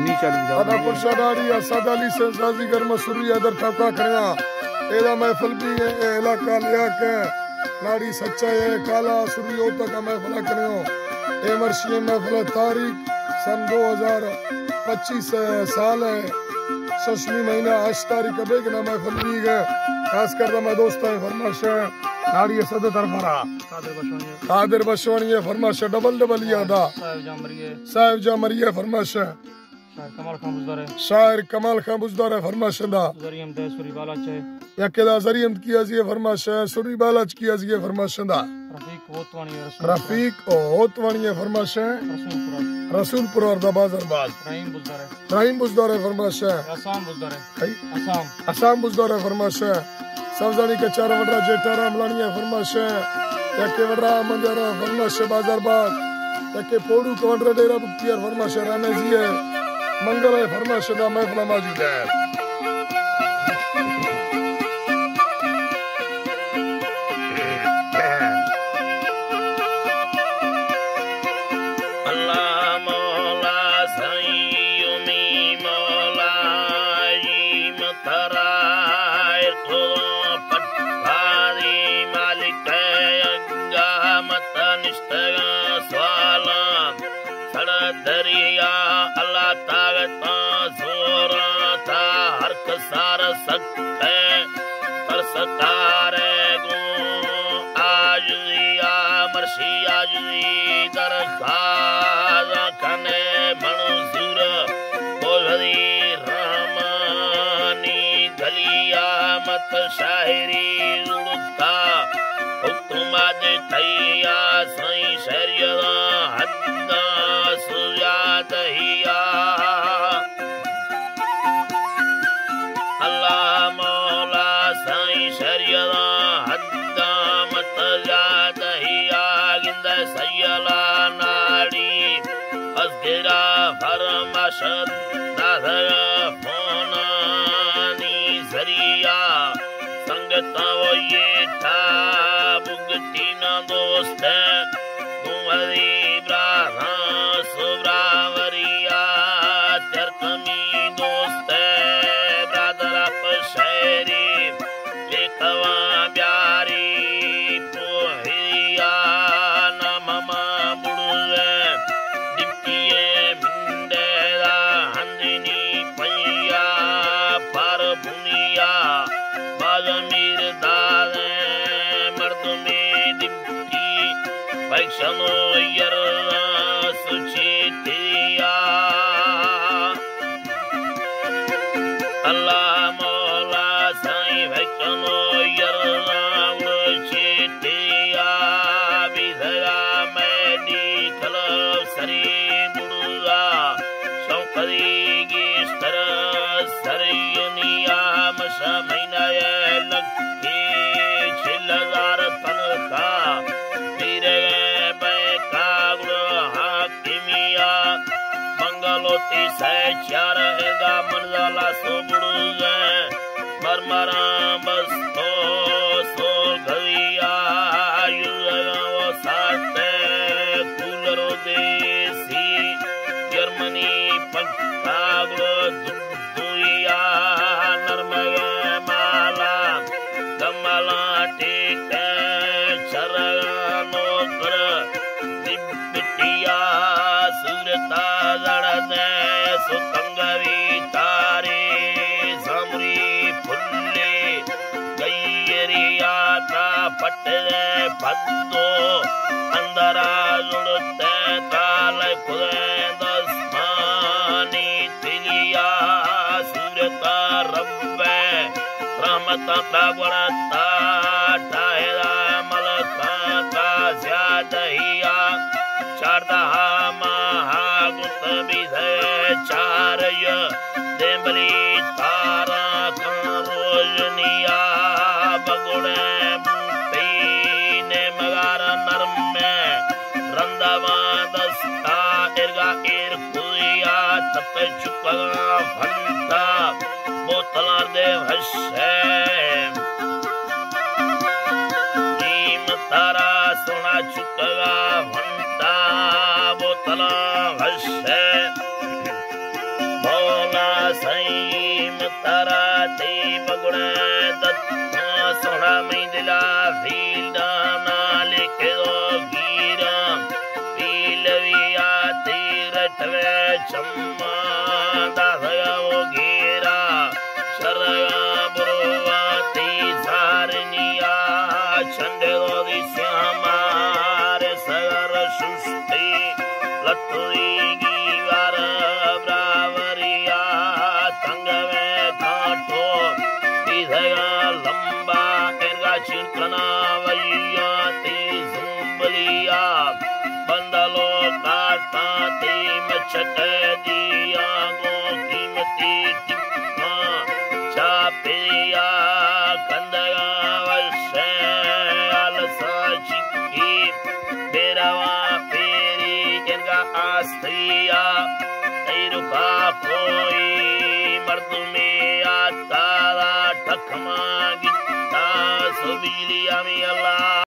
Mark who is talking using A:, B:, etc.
A: अदा कुर्शादारी असद अली से साजीगर मसरूरी अदर ठका खड़िया एदा महफिल भी है इलाका लिया के नाड़ी सच्चा है काला सुरी होता का महफिल करियो ए मर्शी महफिल तारीख सन 2025 साल है शशमी महीना 8 तारीख बेग ना महफिल भी है खास कर मैं दोस्त है फरमाश नाड़ी सद तरफरा कादिर बशवानी है फरमाश डबल यादा साहिब जा मरिए फरमाश शायर कमाल खां बुजदार है फरमाश दा
B: जरियम दे सुरी बालाच है
A: यकेदा जरियम की अजिए फरमाश सुरी बालाच की अजिए फरमाश दा रफीक होतवानी है फरमाश रसूलपुर और दा बाजारबाद रहीम बुजदार है फरमाश आसाम बुजदार है फरमाश सवजानी के चार वडरा जेठारा मलानी है फरमाश यके वडरा मंजरा फरमाश बाजारबाद यके पोड़ू कवंडरा डेरा बुकियर फरमाश राणे जी है मंगल है फरमाश दा महफिल मौजूद है
C: दरिया अल्लाह तागता जोरा था हर कसार सकते पर सतारे गो आज दिया मर्शी आज दरखाज कने मंजूर बोलदी रामानी गलिया मत शायरी उड़ता हुक्मा दे तैया सही शरीरा हद्दा सुजादहिया अल्लाह मौला साईं शरीरा हद्दा मत जादहिया गिंद सयला नाड़ी असगिरा फरमाशद दादर फोनानी जरिया संगता वो ये था बुगती ना दोस्त तुम्हारी ब्राहा सुब्रावरिया तरकमी दोस्त ब्रादर आप शहरी लेखवा प्यारी पोहिया ना ममा बुड़े डिप्टिये मिंडेरा हंदिनी पैया पर भुनिया बाजमीर दादे मर्द में डिप्टी पैक्षनो यर सुचितिया अल्लाह मौला साईं पैक्षनो यर सुचितिया बिधरा मैदी खलब सरी बुड़ा शौकरी गिस्तर सरियनिया मशा महीना लक्की 6000 तनखा तेरे मंगलोती से चार एगा मंजला सोबड़ू मरमरा बस्तो सो गविया वो साथे कूलरो देसी जर्मनी पक्का दुया नरमगे माला कमला टेके चरनो कर दिपिटिया सुरता लड़ने सुतंगवी तारे समरी फुल्ले गैरिया का पटरे पत्तो अंदरा लुड़ते काल खुदे दस्मानी तिलिया सुरता रब्बे रहमता गुणता टायरा मलका का ज्यादहिया चारदहा महागुत विधे चारय देवली तारा रोजनिया बगुड़े पीने मगार नरम में रंदावा दस्ता इर्गा एर कुया तप चुका भंता बोतला दे हशे नीम तारा सोना चुका भंता बोतला हशे saim tarate bagune datta sohna mindila filda nale kedo gira pilviya tiratve chamma dasaya gira sharga burvati sarniya chandero disyamar sagar shushti laturi givar bravariya tangve thato vidaya lamba erga chinkana vayya te zumbaliya bandalo karta te machate diya go kimati tikka chapiya kandaya vashe alsa chikki berawa peri erga astriya teiruka koi mard mein aata thakma gitta subiliya mi Allah